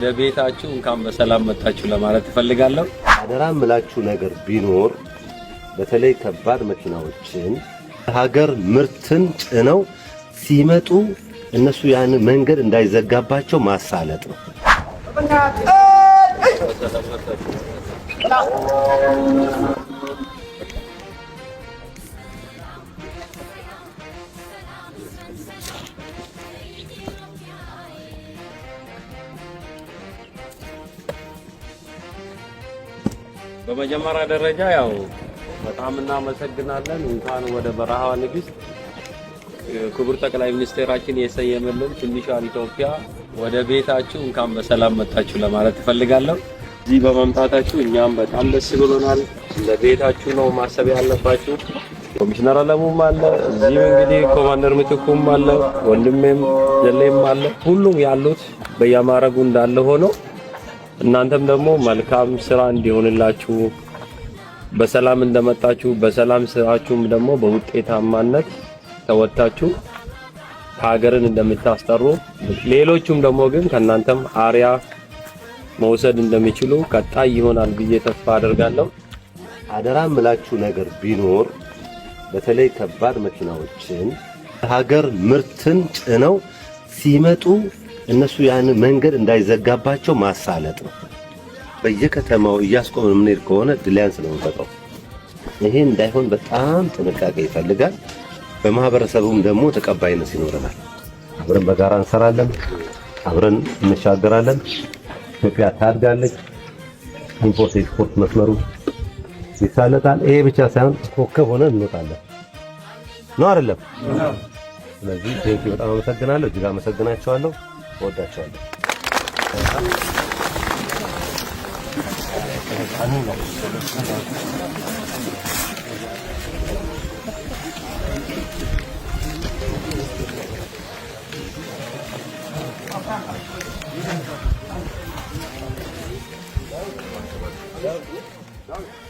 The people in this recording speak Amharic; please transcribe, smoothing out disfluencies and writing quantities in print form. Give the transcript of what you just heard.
ለቤታችሁ እንኳን በሰላም መጣችሁ ለማለት እፈልጋለሁ። አደራ ምላችሁ ነገር ቢኖር በተለይ ከባድ መኪናዎችን ሀገር ምርትን ጭነው ሲመጡ እነሱ ያን መንገድ እንዳይዘጋባቸው ማሳለጥ ነው። በመጀመሪያ ደረጃ ያው በጣም እናመሰግናለን። እንኳን ወደ በረሃዋ ንግስት ክቡር ጠቅላይ ሚኒስትራችን የሰየመልን ትንሿን ኢትዮጵያ ወደ ቤታችሁ እንኳን በሰላም መጣችሁ ለማለት እፈልጋለሁ። እዚህ በመምጣታችሁ እኛም በጣም ደስ ብሎናል። ለቤታችሁ ነው ማሰብ ያለባችሁ። ኮሚሽነር አለሙም አለ፣ እዚህም እንግዲህ ኮማንደር ምትኩም አለ፣ ወንድሜም ዘሌም አለ። ሁሉም ያሉት በየማረጉ እንዳለ ሆኖ እናንተም ደግሞ መልካም ስራ እንዲሆንላችሁ በሰላም እንደመጣችሁ በሰላም ስራችሁም ደግሞ በውጤታማነት ተወጣችሁ ሀገርን እንደምታስጠሩ ሌሎቹም ደግሞ ግን ከናንተም አሪያ መውሰድ እንደሚችሉ ቀጣይ ይሆናል ብዬ ተስፋ አደርጋለሁ። አደራ ምላችሁ ነገር ቢኖር በተለይ ከባድ መኪናዎችን ሀገር ምርትን ጭነው ሲመጡ እነሱ ያን መንገድ እንዳይዘጋባቸው ማሳለጥ ነው። በየከተማው እያስቆመን የምንሄድ ከሆነ ድሊያንስ ነው የምንፈጥረው። ይሄ እንዳይሆን በጣም ጥንቃቄ ይፈልጋል። በማህበረሰቡም ደግሞ ተቀባይነት ይኖረናል። አብረን በጋራ እንሰራለን፣ አብረን እንሻገራለን። ኢትዮጵያ ታድጋለች። ኢምፖርት ኤክስፖርት መስመሩ ይሳለጣል። ይሄ ብቻ ሳይሆን ኮከብ ሆነን እንወጣለን ነው አይደለም? ስለዚህ በጣም አመሰግናለሁ። እጅግ አመሰግናቸዋለሁ። ወዳቸዋለሁ። No.